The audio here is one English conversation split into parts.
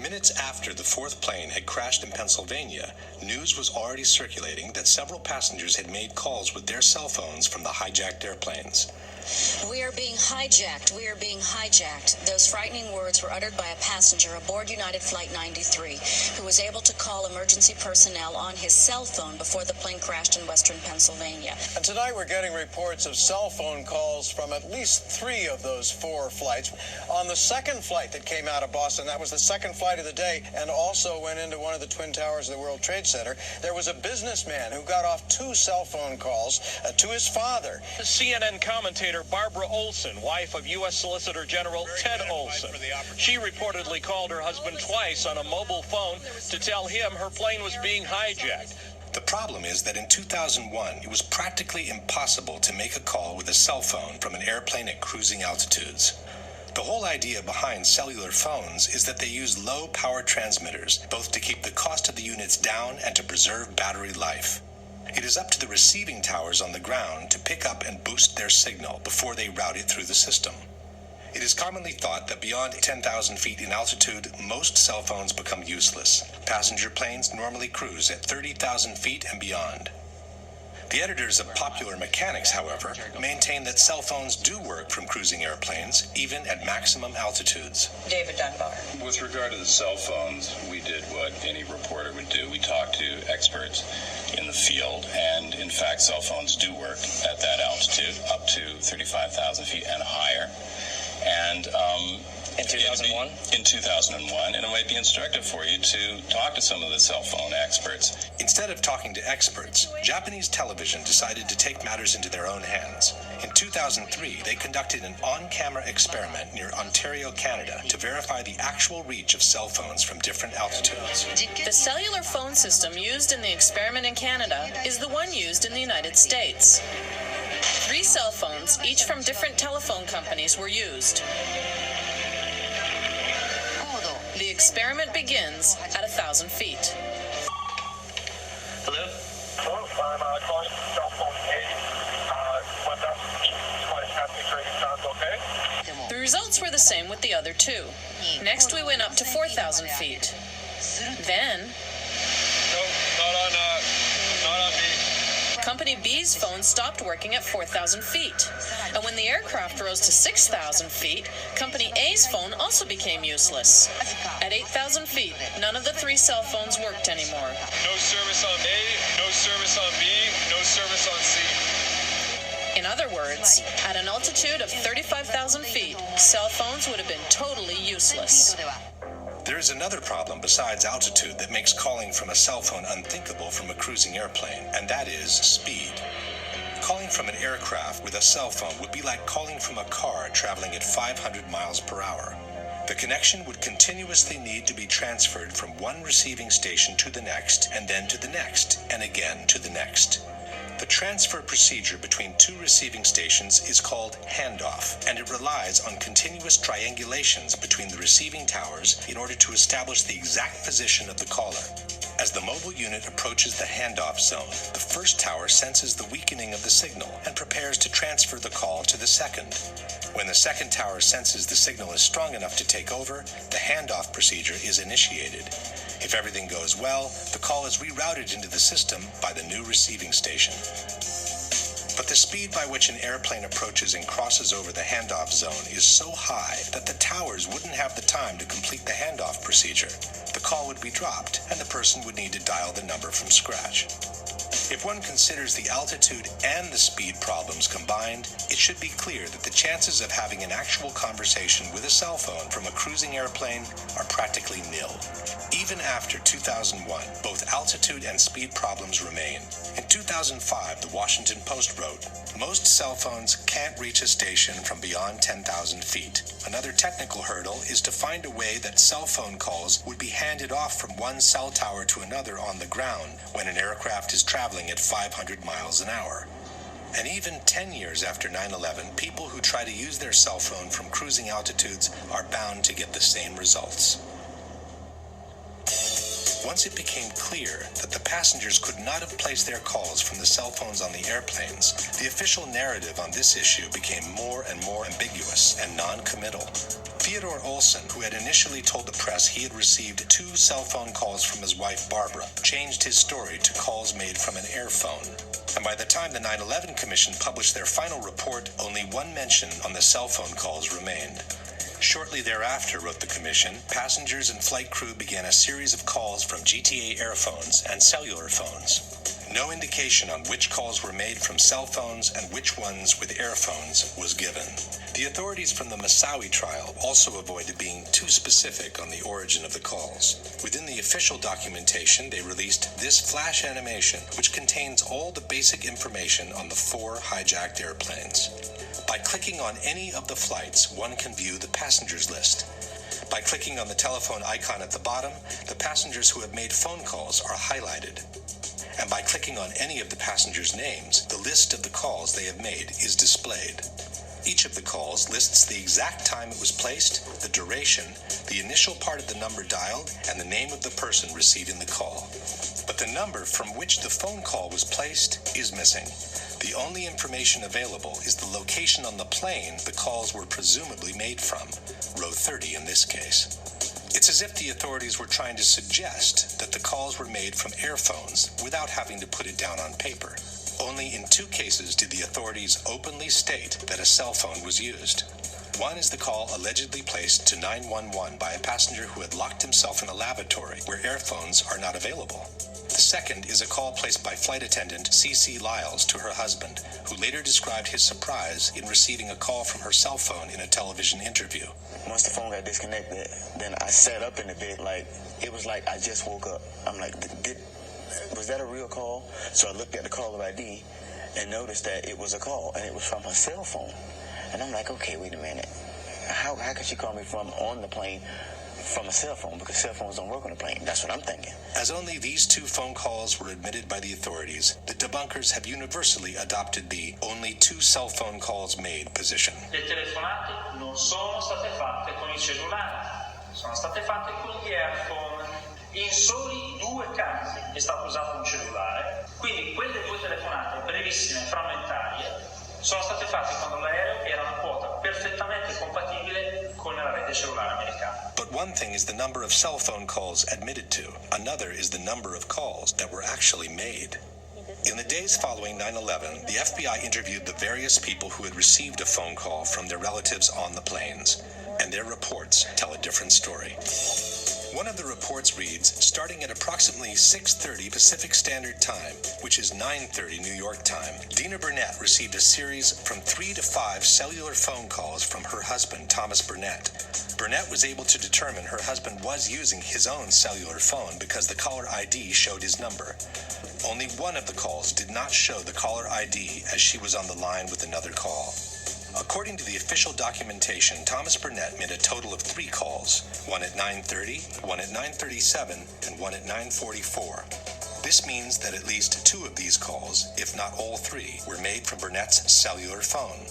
Minutes after the fourth plane had crashed in Pennsylvania, news was already circulating that several passengers had made calls with their cell phones from the hijacked airplanes. We are being hijacked. We are being hijacked. Those frightening words were uttered by a passenger aboard United Flight 93 who was able to call emergency personnel on his cell phone before the plane crashed in western Pennsylvania. And tonight we're getting reports of cell phone calls from at least 3 of those 4 flights. On the second flight that came out of Boston, that was the second flight of the day and also went into one of the Twin Towers of the World Trade Center, there was a businessman who got off 2 cell phone calls to his father. CNN commentator Barbara Olson, wife of U.S. Solicitor General Ted Olson. She reportedly called her husband twice on a mobile phone to tell him her plane was being hijacked. The problem is that in 2001, it was practically impossible to make a call with a cell phone from an airplane at cruising altitudes. The whole idea behind cellular phones is that they use low-power transmitters, both to keep the cost of the units down and to preserve battery life. It is up to the receiving towers on the ground to pick up and boost their signal before they route it through the system. It is commonly thought that beyond 10,000 feet in altitude, most cell phones become useless. Passenger planes normally cruise at 30,000 feet and beyond. The editors of Popular Mechanics, however, maintain that cell phones do work from cruising airplanes, even at maximum altitudes. David Dunbar. With regard to the cell phones, we did what any reporter would do. We talked to experts in the field, and in fact, cell phones do work at that altitude, up to 35,000 feet and higher. And in 2001? In 2001, and it might be instructive for you to talk to some of the cell phone experts. Instead of talking to experts, Japanese television decided to take matters into their own hands. In 2003, they conducted an on-camera experiment near Ontario, Canada, to verify the actual reach of cell phones from different altitudes. The cellular phone system used in the experiment in Canada is the one used in the United States. 3 cell phones, each from different telephone companies, were used. The experiment begins at 1,000 feet. Hello? Hello, I'm calling from cell phone A. What's up? Flight passing trading sounds okay? The results were the same with the other 2. Next, we went up to 4,000 feet. Then, No, not on me. Company B's phone stopped working at 4,000 feet. And when the aircraft rose to 6,000 feet, Company A's phone also became useless. At 8,000 feet, none of the 3 cell phones worked anymore. No service on A, no service on B, no service on C. In other words, at an altitude of 35,000 feet, cell phones would have been totally useless. There is another problem besides altitude that makes calling from a cell phone unthinkable from a cruising airplane, and that is speed. Calling from an aircraft with a cell phone would be like calling from a car traveling at 500 miles per hour. The connection would continuously need to be transferred from one receiving station to the next, and then to the next, and again to the next. The transfer procedure between 2 receiving stations is called handoff, and it relies on continuous triangulations between the receiving towers in order to establish the exact position of the caller. As the mobile unit approaches the handoff zone, the first tower senses the weakening of the signal and prepares to transfer the call to the second. When the second tower senses the signal is strong enough to take over, the handoff procedure is initiated. If everything goes well, the call is rerouted into the system by the new receiving station. But the speed by which an airplane approaches and crosses over the handoff zone is so high that the towers wouldn't have the time to complete the handoff procedure. The call would be dropped, and the person would need to dial the number from scratch. If one considers the altitude and the speed problems combined, it should be clear that the chances of having an actual conversation with a cell phone from a cruising airplane are practically nil. Even after 2001, both altitude and speed problems remain. In 2005, the Washington Post wrote, "Most cell phones can't reach a station from beyond 10,000 feet. Another technical hurdle is to find a way that cell phone calls would be handed off from one cell tower to another on the ground when an aircraft is traveling at 500 miles an hour." And even 10 years after 9/11, people who try to use their cell phone from cruising altitudes are bound to get the same results. Once it became clear that the passengers could not have placed their calls from the cell phones on the airplanes, the official narrative on this issue became more and more ambiguous and non-committal. Theodore Olson, who had initially told the press he had received 2 cell phone calls from his wife Barbara, changed his story to calls made from an airphone. And by the time the 9/11 Commission published their final report, only one mention on the cell phone calls remained. Shortly thereafter, wrote the Commission, passengers and flight crew began a series of calls from GTA airphones and cellular phones. No indication on which calls were made from cell phones and which ones with airphones was given. The authorities from the Moussaoui trial also avoided being too specific on the origin of the calls. Within the official documentation, they released this flash animation, which contains all the basic information on the 4 hijacked airplanes. By clicking on any of the flights, one can view the passengers list. By clicking on the telephone icon at the bottom, the passengers who have made phone calls are highlighted. And by clicking on any of the passengers' names, the list of the calls they have made is displayed. Each of the calls lists the exact time it was placed, the duration, the initial part of the number dialed, and the name of the person receiving the call. But the number from which the phone call was placed is missing. The only information available is the location on the plane the calls were presumably made from, row 30 in this case. It's as if the authorities were trying to suggest that the calls were made from airphones without having to put it down on paper. Only in 2 cases did the authorities openly state that a cell phone was used. One is the call allegedly placed to 911 by a passenger who had locked himself in a lavatory where airphones are not available. The second is a call placed by flight attendant C.C. Lyles to her husband, who later described his surprise in receiving a call from her cell phone in a television interview. Once the phone got disconnected, then I sat up in the bed it was like I just woke up. I'm like, was that a real call? So I looked at the caller ID and noticed that it was a call, and it was from her cell phone. And I'm like, okay, wait a minute. How could she call me from on the plane from a cell phone? Because cell phones don't work on a plane. That's what I'm thinking. As only these 2 phone calls were admitted by the authorities, the debunkers have universally adopted the only 2 cell phone calls made position. Le telefonate non sono state fatte con il cellulare, sono state fatte con gli earphone. In soli 2 casi è stato usato un cellulare, quindi quelle 2 telefonate brevissime, frammentarie, sono state fatte quando l'aereo era una quota perfettamente compatibile con la rete cellulare americana. But one thing is the number of cell phone calls admitted to. Another is the number of calls that were actually made. In the days following 9/11, the FBI interviewed the various people who had received a phone call from their relatives on the planes, and their reports tell a different story. One of the reports reads, starting at approximately 6:30 Pacific Standard Time, which is 9:30 New York time, Dina Burnett received a series from 3 to 5 cellular phone calls from her husband, Thomas Burnett. Burnett was able to determine her husband was using his own cellular phone because the caller ID showed his number. Only one of the calls did not show the caller ID as she was on the line with another call. According to the official documentation, Thomas Burnett made a total of 3 calls, one at 9:30, one at 9:37, and one at 9:44. This means that at least 2 of these calls, if not all 3, were made from Burnett's cellular phone.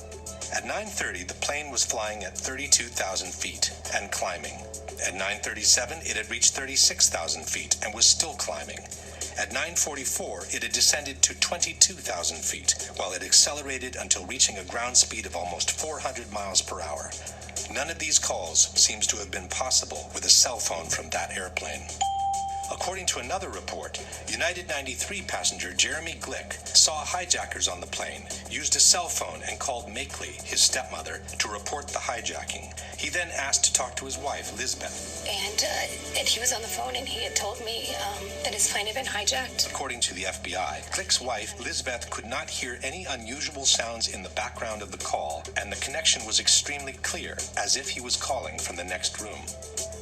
At 9:30, the plane was flying at 32,000 feet and climbing. At 9:37, it had reached 36,000 feet and was still climbing. At 9:44, it had descended to 22,000 feet, while it accelerated until reaching a ground speed of almost 400 miles per hour. None of these calls seems to have been possible with a cell phone from that airplane. According to another report, United 93 passenger Jeremy Glick saw hijackers on the plane, used a cell phone, and called Makeley, his stepmother, to report the hijacking. He then asked to talk to his wife, Lisbeth. And he was on the phone, and he had told me that his plane had been hijacked. According to the FBI, Glick's wife, Lisbeth, could not hear any unusual sounds in the background of the call, and the connection was extremely clear, as if he was calling from the next room.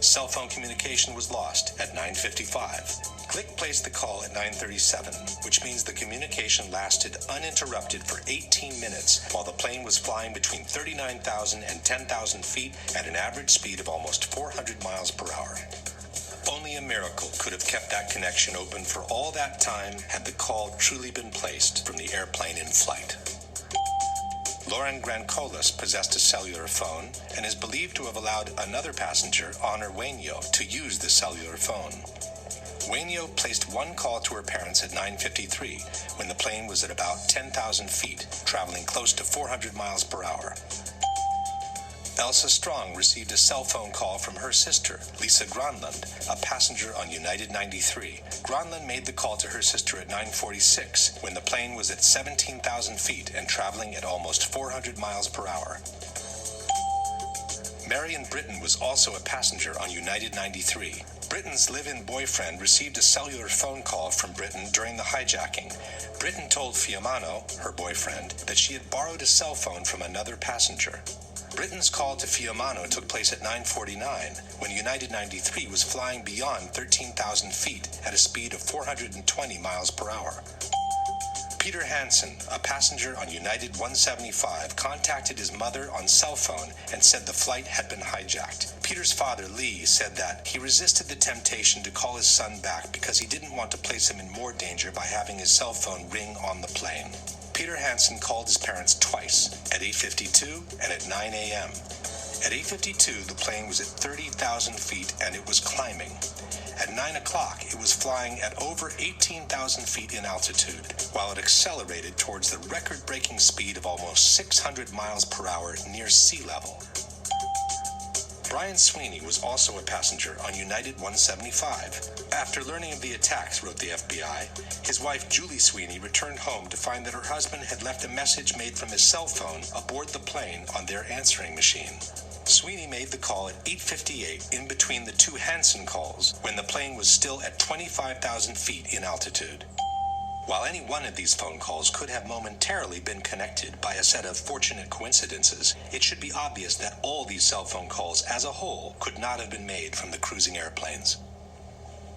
Cell phone communication was lost at 9:55. Glick placed the call at 9:37, which means the communication lasted uninterrupted for 18 minutes while the plane was flying between 39,000 and 10,000 feet at an average speed of almost 400 miles per hour. Only a miracle could have kept that connection open for all that time had the call truly been placed from the airplane in flight. Lauren Grancolas possessed a cellular phone and is believed to have allowed another passenger, Honor Wainyo, to use the cellular phone. Wainio placed one call to her parents at 9:53 when the plane was at about 10,000 feet, traveling close to 400 miles per hour. Elsa Strong received a cell phone call from her sister, Lisa Gronlund, a passenger on United 93. Gronlund made the call to her sister at 9:46 when the plane was at 17,000 feet and traveling at almost 400 miles per hour. Marion Britton was also a passenger on United 93. Britton's live-in boyfriend received a cellular phone call from Britton during the hijacking. Britton told Fiumano, her boyfriend, that she had borrowed a cell phone from another passenger. Britton's call to Fiumano took place at 9:49 when United 93 was flying beyond 13,000 feet at a speed of 420 miles per hour. Peter Hansen, a passenger on United 175, contacted his mother on cell phone and said the flight had been hijacked. Peter's father, Lee, said that he resisted the temptation to call his son back because he didn't want to place him in more danger by having his cell phone ring on the plane. Peter Hansen called his parents twice, at 8:52 and at 9 a.m. At 8:52, the plane was at 30,000 feet and it was climbing. At 9 o'clock, it was flying at over 18,000 feet in altitude, while it accelerated towards the record-breaking speed of almost 600 miles per hour near sea level. Brian Sweeney was also a passenger on United 175. After learning of the attacks, wrote the FBI, his wife Julie Sweeney returned home to find that her husband had left a message made from his cell phone aboard the plane on their answering machine. Sweeney made the call at 8:58 in between the two Hansen calls when the plane was still at 25,000 feet in altitude. While any one of these phone calls could have momentarily been connected by a set of fortunate coincidences, it should be obvious that all these cell phone calls as a whole could not have been made from the cruising airplanes.